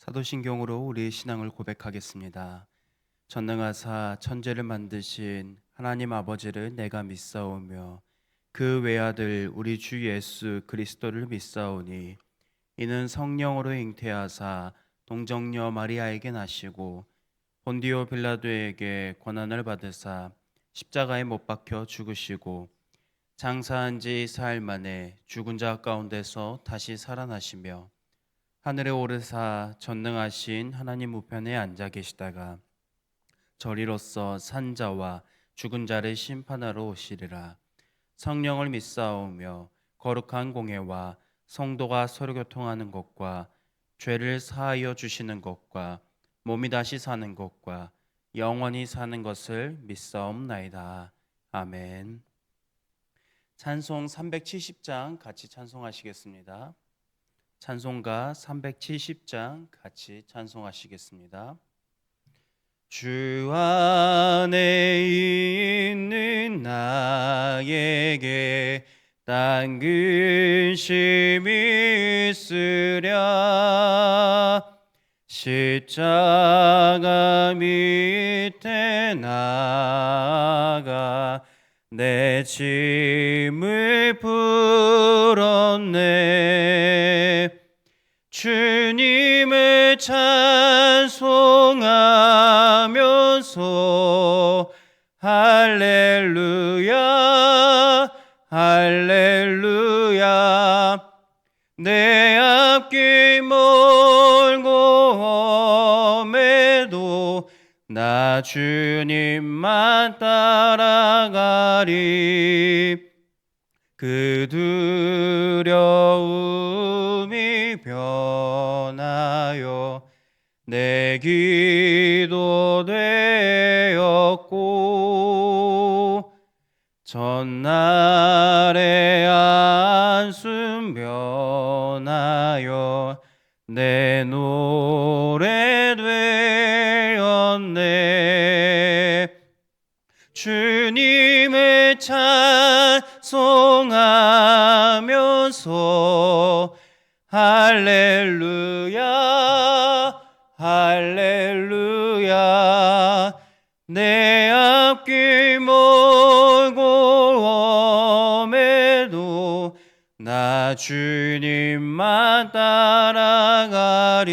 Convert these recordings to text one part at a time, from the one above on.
사도신경으로 우리의 신앙을 고백하겠습니다. 전능하사 천지를 만드신 하나님 아버지를 내가 믿사오며 그 외아들 우리 주 예수 그리스도를 믿사오니 이는 성령으로 잉태하사 동정녀 마리아에게 나시고 본디오 빌라도에게 고난을 받으사 십자가에 못 박혀 죽으시고 장사한 지 사흘 만에 죽은 자 가운데서 다시 살아나시며 하늘에 오르사 전능하신 하나님 우편에 앉아 계시다가 저리로서 산자와 죽은 자를 심판하러 오시리라. 성령을 믿사오며 거룩한 공회와 성도가 서로 교통하는 것과 죄를 사하여 주시는 것과 몸이 다시 사는 것과 영원히 사는 것을 믿사옵나이다. 아멘. 찬송 370장 같이 찬송하시겠습니다. 찬송가 370장 같이 찬송하시겠습니다. 주 안에 있는 나에게 딴 근심이 있으랴 십자가 밑에 나아가 내 짐을 풀었네. 주님을 찬송하면서 할렐루야 할렐루야 내 앞길 멀고 험해도 나 주님만 따라가리. 그 두려움이 변하여 내 기도 되었고 전날의 안숨 변하여 내 노래 되었네. 주님을 찬송하면서 할렐루야 할렐루야 내 앞길 멀고 험해도 나 주님만 따라가리.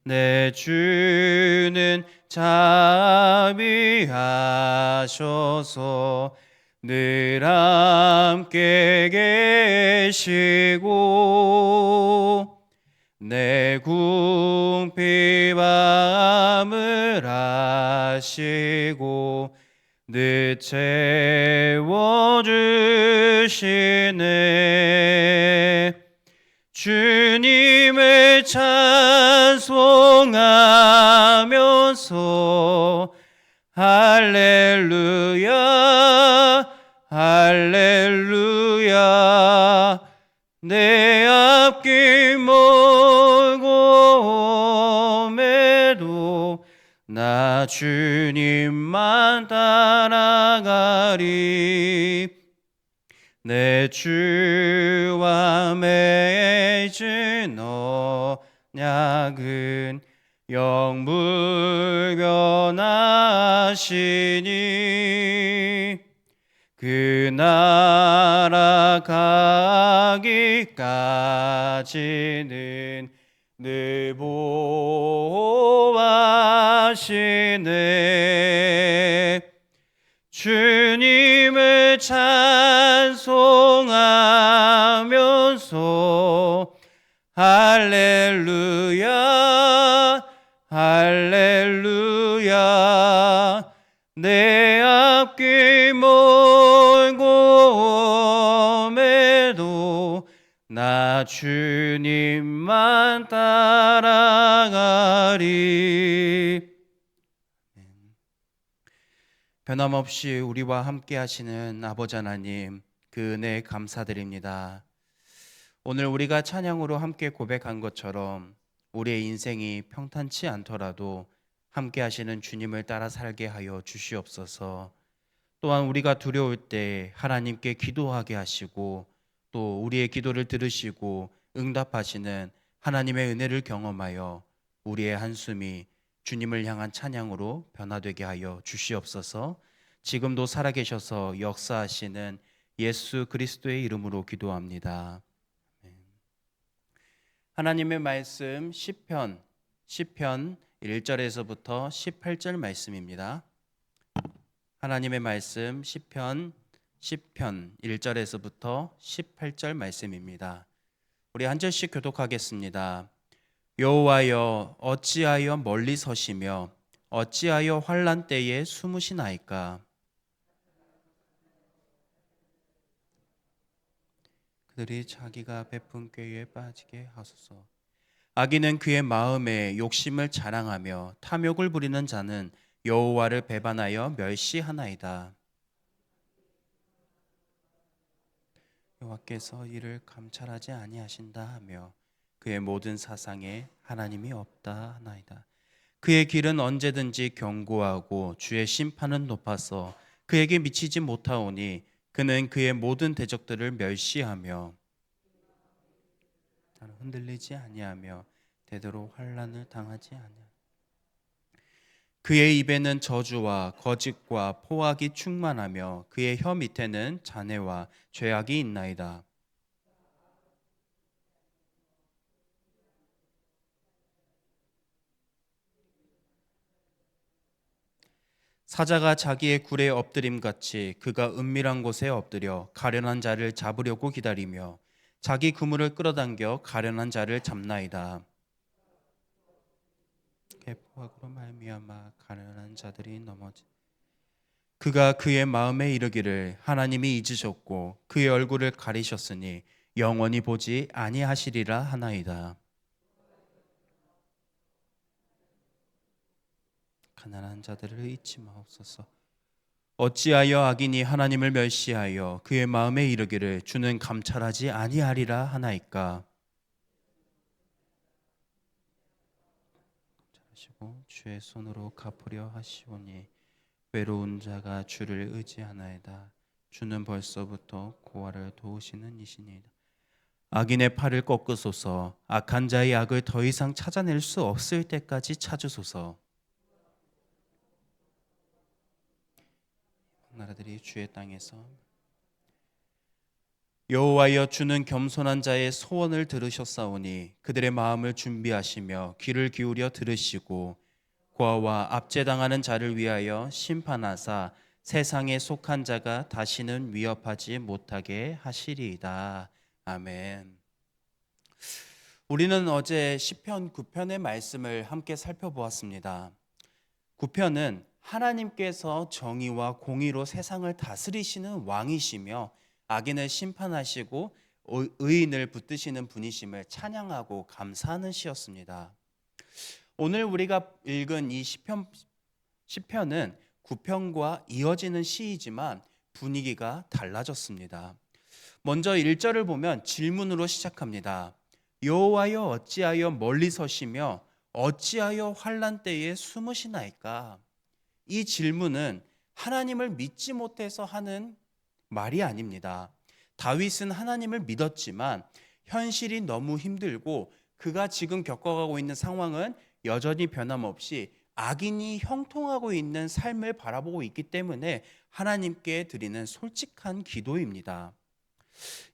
내 주는 자비하셔서 늘 함께 계시고 내 궁핍함을 아시고 늘 채워주시네. 주님을 찬송하면서 할렐루야 할렐루야 내 앞길 멀고 험해도 나 주님만 따라가리. 내 주와 맺은 언약은 영불변하시니 그 나라 가기까지는 늘 보호하시네. 주님을 찬송하면서 할렐루야 할렐루야 내 앞길 멀고 험해도 나 주님만 따라가리. 변함없이 우리와 함께 하시는 아버지 하나님, 그 은혜에 감사드립니다. 오늘 우리가 찬양으로 함께 고백한 것처럼 우리의 인생이 평탄치 않더라도 함께 하시는 주님을 따라 살게 하여 주시옵소서. 또한 우리가 두려울 때 하나님께 기도하게 하시고 또 우리의 기도를 들으시고 응답하시는 하나님의 은혜를 경험하여 우리의 한숨이 주님을 향한 찬양으로 변화되게 하여 주시옵소서. 지금도 살아계셔서 역사하시는 예수 그리스도의 이름으로 기도합니다. 하나님의 말씀 시편 1절에서부터 18절 말씀입니다. 하나님의 말씀 시편 1절에서부터 18절 말씀입니다. 우리 한 절씩 교독하겠습니다. 여호와여 어찌하여 멀리 서시며 어찌하여 환난 때에 숨으시나이까. 그들이 자기가 베푼 꾀에 빠지게 하소서. 악인은 그의 마음에 욕심을 자랑하며 탐욕을 부리는 자는 여호와를 배반하여 멸시하나이다. 여호와께서 이를 감찰하지 아니하신다 하며 그의 모든 사상에 하나님이 없다 하나이다. 그의 길은 언제든지 견고하고 주의 심판은 높아서 그에게 미치지 못하오니 그는 그의 모든 대적들을 멸시하며 흔들리지 아니하며 대대로 환난을 당하지 아니하며 그의 입에는 저주와 거짓과 포악이 충만하며 그의 혀 밑에는 잔해와 죄악이 있나이다. 사자가 자기의 굴에 엎드림같이 그가 은밀한 곳에 엎드려 가련한 자를 잡으려고 기다리며 자기 그물을 끌어당겨 가련한 자를 잡나이다. 포악으로 말미암아 가련한 자들이 넘어지. 그가 그의 마음에 이르기를 하나님이 잊으셨고 그의 얼굴을 가리셨으니 영원히 보지 아니하시리라 하나이다. 가난한 자들을 잊지 마옵소서. 어찌하여 악인이 하나님을 멸시하여 그의 마음에 이르기를 주는 감찰하지 아니하리라 하나이까. 감찰하시고 주의 손으로 갚으려 하시오니 외로운 자가 주를 의지하나이다. 주는 벌써부터 고아를 도우시는 이시니이다. 악인의 팔을 꺾으소서. 악한 자의 악을 더 이상 찾아낼 수 없을 때까지 찾으소서. 나라들이 주의 땅에서 여호와여 주는 겸손한 자의 소원을 들으셨사오니 그들의 마음을 준비하시며 귀를 기울여 들으시고 고아와 압제당하는 자를 위하여 심판하사 세상에 속한 자가 다시는 위협하지 못하게 하시리이다. 아멘. 우리는 어제 시편 9편의 말씀을 함께 살펴보았습니다. 9편은 하나님께서 정의와 공의로 세상을 다스리시는 왕이시며 악인을 심판하시고 의인을 붙드시는 분이심을 찬양하고 감사하는 시였습니다. 오늘 우리가 읽은 이 시편은 9편과 이어지는 시이지만 분위기가 달라졌습니다. 먼저 1절을 보면 질문으로 시작합니다. 여호와여 어찌하여 멀리 서시며 어찌하여 환난 때에 숨으시나이까? 이 질문은 하나님을 믿지 못해서 하는 말이 아닙니다. 다윗은 하나님을 믿었지만 현실이 너무 힘들고 그가 지금 겪어가고 있는 상황은 여전히 변함없이 악인이 형통하고 있는 삶을 바라보고 있기 때문에 하나님께 드리는 솔직한 기도입니다.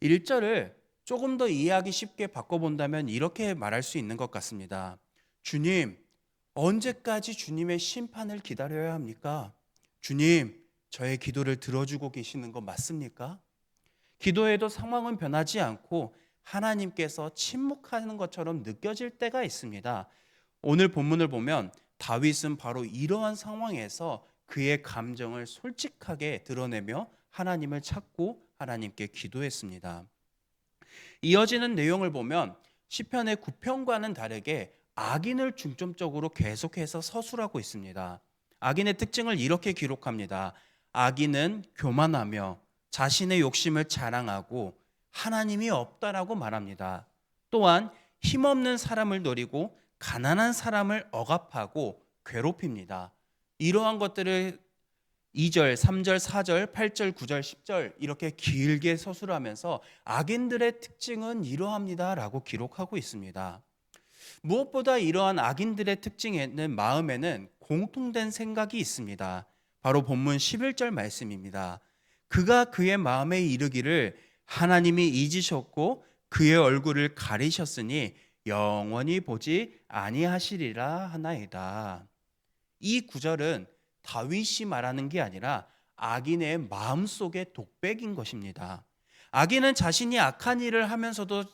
1절을 조금 더 이해하기 쉽게 바꿔본다면 이렇게 말할 수 있는 것 같습니다. 주님, 언제까지 주님의 심판을 기다려야 합니까? 주님, 저의 기도를 들어주고 계시는 거 맞습니까? 기도해도 상황은 변하지 않고 하나님께서 침묵하는 것처럼 느껴질 때가 있습니다. 오늘 본문을 보면 다윗은 바로 이러한 상황에서 그의 감정을 솔직하게 드러내며 하나님을 찾고 하나님께 기도했습니다. 이어지는 내용을 보면 시편의 9편과는 다르게 악인을 중점적으로 계속해서 서술하고 있습니다. 악인의 특징을 이렇게 기록합니다. 악인은 교만하며 자신의 욕심을 자랑하고 하나님이 없다라고 말합니다. 또한 힘없는 사람을 노리고 가난한 사람을 억압하고 괴롭힙니다. 이러한 것들을 2절, 3절, 4절, 8절, 9절, 10절 이렇게 길게 서술하면서 악인들의 특징은 이러합니다라고 기록하고 있습니다. 무엇보다 이러한 악인들의 특징에는 마음에는 공통된 생각이 있습니다. 바로 본문 11절 말씀입니다. 그가 그의 마음에 이르기를 하나님이 잊으셨고 그의 얼굴을 가리셨으니 영원히 보지 아니하시리라 하나이다. 이 구절은 다윗이 말하는 게 아니라 악인의 마음속의 독백인 것입니다. 악인은 자신이 악한 일을 하면서도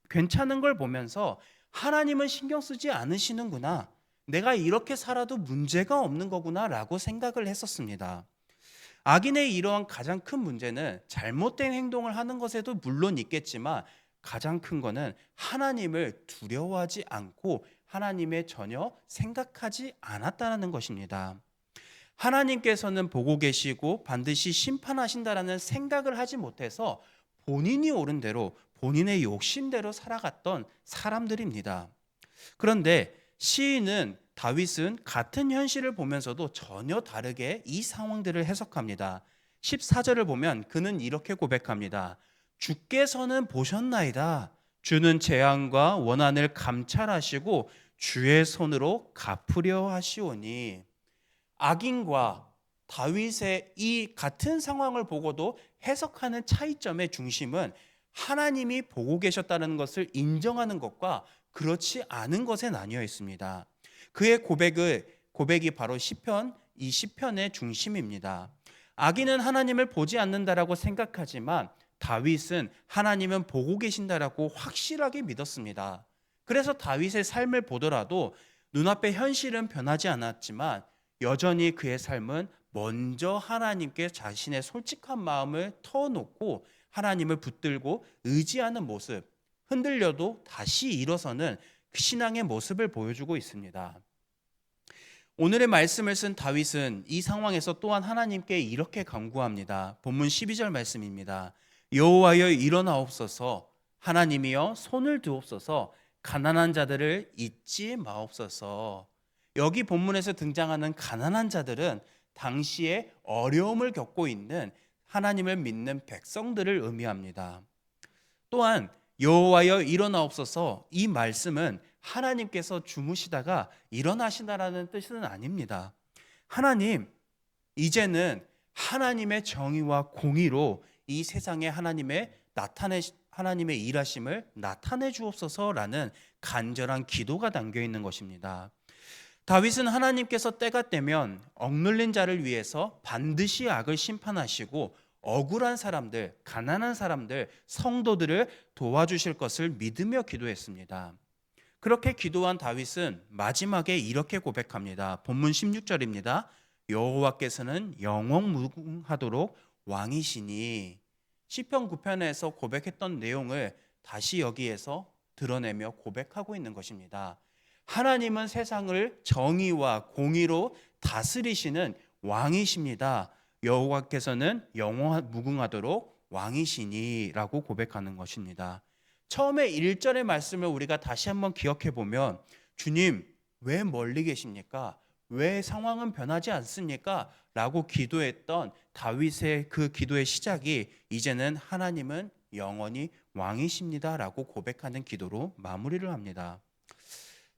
괜찮은 걸 보면서 하나님은 신경 쓰지 않으시는구나, 내가 이렇게 살아도 문제가 없는 거구나 라고 생각을 했었습니다. 악인의 이러한 가장 큰 문제는 잘못된 행동을 하는 것에도 물론 있겠지만 가장 큰 거는 하나님을 두려워하지 않고 하나님의 전혀 생각하지 않았다는 것입니다. 하나님께서는 보고 계시고 반드시 심판하신다라는 생각을 하지 못해서 본인이 옳은 대로 본인의 욕심대로 살아갔던 사람들입니다. 그런데 시인은 다윗은 같은 현실을 보면서도 전혀 다르게 이 상황들을 해석합니다. 14절을 보면 그는 이렇게 고백합니다. 주께서는 보셨나이다. 주는 재앙과 원한을 감찰하시고 주의 손으로 갚으려 하시오니. 악인과 다윗의 이 같은 상황을 보고도 해석하는 차이점의 중심은 하나님이 보고 계셨다는 것을 인정하는 것과 그렇지 않은 것에 나뉘어 있습니다. 그의 고백이 바로 시편, 이 시편의 중심입니다. 악인은 하나님을 보지 않는다라고 생각하지만 다윗은 하나님은 보고 계신다라고 확실하게 믿었습니다. 그래서 다윗의 삶을 보더라도 눈앞의 현실은 변하지 않았지만 여전히 그의 삶은 먼저 하나님께 자신의 솔직한 마음을 터놓고 하나님을 붙들고 의지하는 모습, 흔들려도 다시 일어서는 그 신앙의 모습을 보여주고 있습니다. 오늘의 말씀을 쓴 다윗은 이 상황에서 또한 하나님께 이렇게 간구합니다. 본문 12절 말씀입니다. 여호와여 일어나옵소서, 하나님이여 손을 두옵소서, 가난한 자들을 잊지 마옵소서. 여기 본문에서 등장하는 가난한 자들은 당시에 어려움을 겪고 있는 하나님을 믿는 백성들을 의미합니다. 또한 여호와여 일어나옵소서, 이 말씀은 하나님께서 주무시다가 일어나신다라는 뜻은 아닙니다. 하나님, 이제는 하나님의 정의와 공의로 이 세상에 하나님의 일하심을 나타내 주옵소서라는 간절한 기도가 담겨 있는 것입니다. 다윗은 하나님께서 때가 되면 억눌린 자를 위해서 반드시 악을 심판하시고 억울한 사람들, 가난한 사람들, 성도들을 도와주실 것을 믿으며 기도했습니다. 그렇게 기도한 다윗은 마지막에 이렇게 고백합니다. 본문 16절입니다. 여호와께서는 영원무궁하도록 왕이시니. 시편 9편에서 고백했던 내용을 다시 여기에서 드러내며 고백하고 있는 것입니다. 하나님은 세상을 정의와 공의로 다스리시는 왕이십니다. 여호와께서는 영원무궁하도록 왕이시니라고 고백하는 것입니다. 처음에 1절의 말씀을 우리가 다시 한번 기억해 보면 주님 왜 멀리 계십니까? 왜 상황은 변하지 않습니까? 라고 기도했던 다윗의 그 기도의 시작이 이제는 하나님은 영원히 왕이십니다 라고 고백하는 기도로 마무리를 합니다.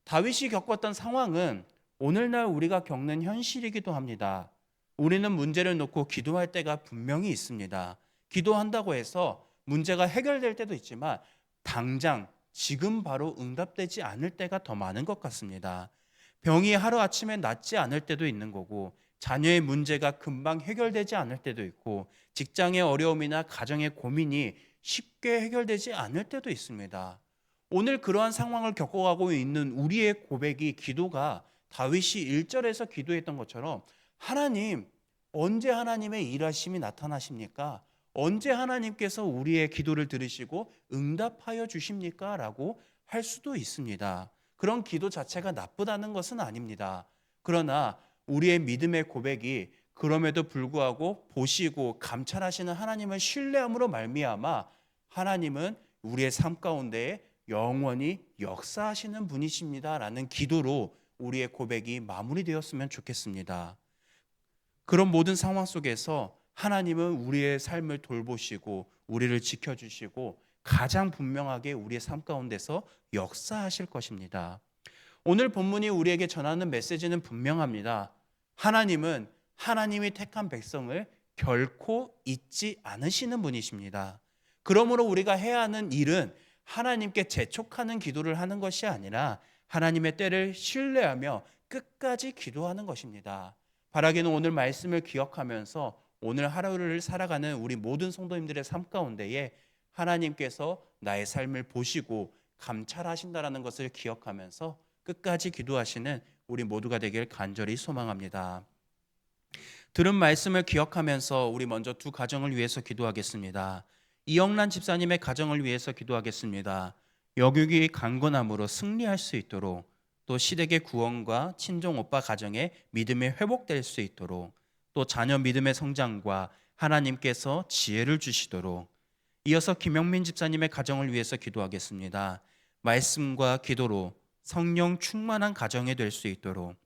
다윗이 겪었던 상황은 오늘날 우리가 겪는 현실이기도 합니다. 우리는 문제를 놓고 기도할 때가 분명히 있습니다. 기도한다고 해서 문제가 해결될 때도 있지만 당장 지금 바로 응답되지 않을 때가 더 많은 것 같습니다. 병이 하루아침에 낫지 않을 때도 있는 거고 자녀의 문제가 금방 해결되지 않을 때도 있고 직장의 어려움이나 가정의 고민이 쉽게 해결되지 않을 때도 있습니다. 오늘 그러한 상황을 겪어가고 있는 우리의 고백이 기도가 다윗이 1절에서 기도했던 것처럼 하나님, 언제 하나님의 일하심이 나타나십니까? 언제 하나님께서 우리의 기도를 들으시고 응답하여 주십니까? 라고 할 수도 있습니다. 그런 기도 자체가 나쁘다는 것은 아닙니다. 그러나 우리의 믿음의 고백이 그럼에도 불구하고 보시고 감찰하시는 하나님을 신뢰함으로 말미암아 하나님은 우리의 삶 가운데에 영원히 역사하시는 분이십니다라는 기도로 우리의 고백이 마무리되었으면 좋겠습니다. 그런 모든 상황 속에서 하나님은 우리의 삶을 돌보시고 우리를 지켜주시고 가장 분명하게 우리의 삶 가운데서 역사하실 것입니다. 오늘 본문이 우리에게 전하는 메시지는 분명합니다. 하나님은 하나님이 택한 백성을 결코 잊지 않으시는 분이십니다. 그러므로 우리가 해야 하는 일은 하나님께 재촉하는 기도를 하는 것이 아니라 하나님의 때를 신뢰하며 끝까지 기도하는 것입니다. 바라기는 오늘 말씀을 기억하면서 오늘 하루를 살아가는 우리 모든 성도님들의 삶 가운데에 하나님께서 나의 삶을 보시고 감찰하신다라는 것을 기억하면서 끝까지 기도하시는 우리 모두가 되길 간절히 소망합니다. 들은 말씀을 기억하면서 우리 먼저 두 가정을 위해서 기도하겠습니다. 이영란 집사님의 가정을 위해서 기도하겠습니다. 역육이 강건함으로 승리할 수 있도록, 또 시댁의 구원과 친정 오빠 가정의 믿음이 회복될 수 있도록, 또 자녀 믿음의 성장과 하나님께서 지혜를 주시도록, 이어서 김영민 집사님의 가정을 위해서 기도하겠습니다. 말씀과 기도로 성령 충만한 가정이 될 수 있도록,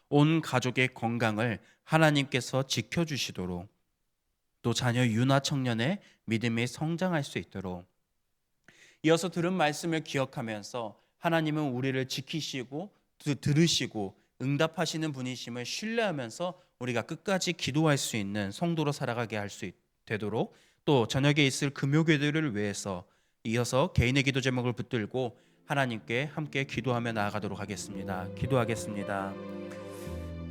온 가족의 건강을 하나님께서 지켜주시도록, 또 자녀 유나 청년의 믿음이 성장할 수 있도록, 이어서 들은 말씀을 기억하면서 하나님은 우리를 지키시고 들으시고 응답하시는 분이심을 신뢰하면서 우리가 끝까지 기도할 수 있는 성도로 살아가게 되도록, 또 저녁에 있을 금요교회를 위해서 이어서 개인의 기도 제목을 붙들고 하나님께 함께 기도하며 나아가도록 하겠습니다. 기도하겠습니다.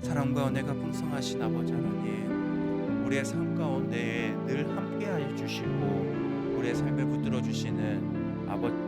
사랑과 은혜가 풍성하신 아버지 하나님, 우리의 삶 가운데 늘 함께하여 주시고 우리의 삶을 붙들어 주시는 아버지